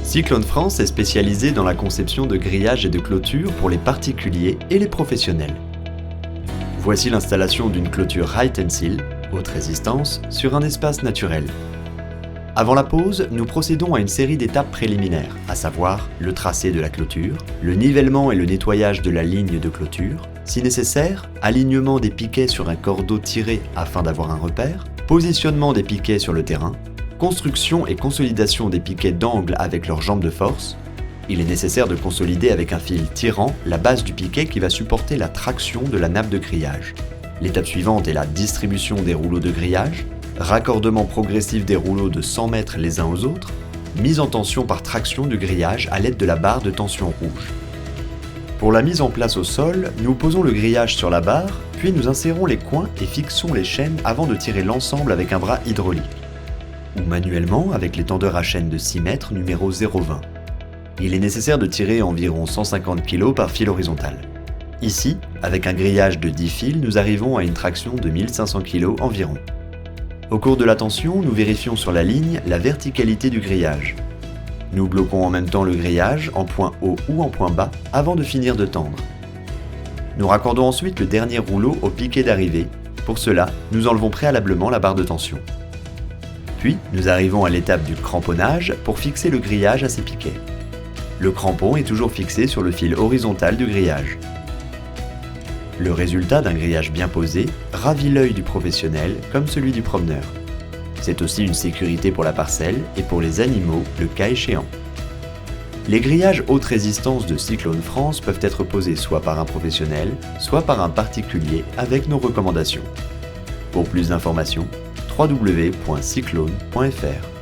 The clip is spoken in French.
Cyclone France est spécialisé dans la conception de grillages et de clôtures pour les particuliers et les professionnels. Voici l'installation d'une clôture Height & Seal, haute résistance, sur un espace naturel. Avant la pose, nous procédons à une série d'étapes préliminaires, à savoir le tracé de la clôture, le nivellement et le nettoyage de la ligne de clôture, si nécessaire, alignement des piquets sur un cordeau tiré afin d'avoir un repère, positionnement des piquets sur le terrain, construction et consolidation des piquets d'angle avec leurs jambes de force. Il est nécessaire de consolider avec un fil tirant la base du piquet qui va supporter la traction de la nappe de grillage. L'étape suivante est la distribution des rouleaux de grillage, raccordement progressif des rouleaux de 100 mètres les uns aux autres, mise en tension par traction du grillage à l'aide de la barre de tension rouge. Pour la mise en place au sol, nous posons le grillage sur la barre, puis nous insérons les coins et fixons les chaînes avant de tirer l'ensemble avec un bras hydraulique, ou manuellement avec l'étendeur à chaîne de 6 mètres numéro 020. Il est nécessaire de tirer environ 150 kg par fil horizontal. Ici, avec un grillage de 10 fils, nous arrivons à une traction de 1500 kg environ. Au cours de la tension, nous vérifions sur la ligne la verticalité du grillage. Nous bloquons en même temps le grillage en point haut ou en point bas avant de finir de tendre. Nous raccordons ensuite le dernier rouleau au piquet d'arrivée. Pour cela, nous enlevons préalablement la barre de tension. Puis, nous arrivons à l'étape du cramponnage pour fixer le grillage à ses piquets. Le crampon est toujours fixé sur le fil horizontal du grillage. Le résultat d'un grillage bien posé ravit l'œil du professionnel comme celui du promeneur. C'est aussi une sécurité pour la parcelle et pour les animaux le cas échéant. Les grillages haute résistance de Cyclone France peuvent être posés soit par un professionnel, soit par un particulier avec nos recommandations. Pour plus d'informations, www.cyclone.fr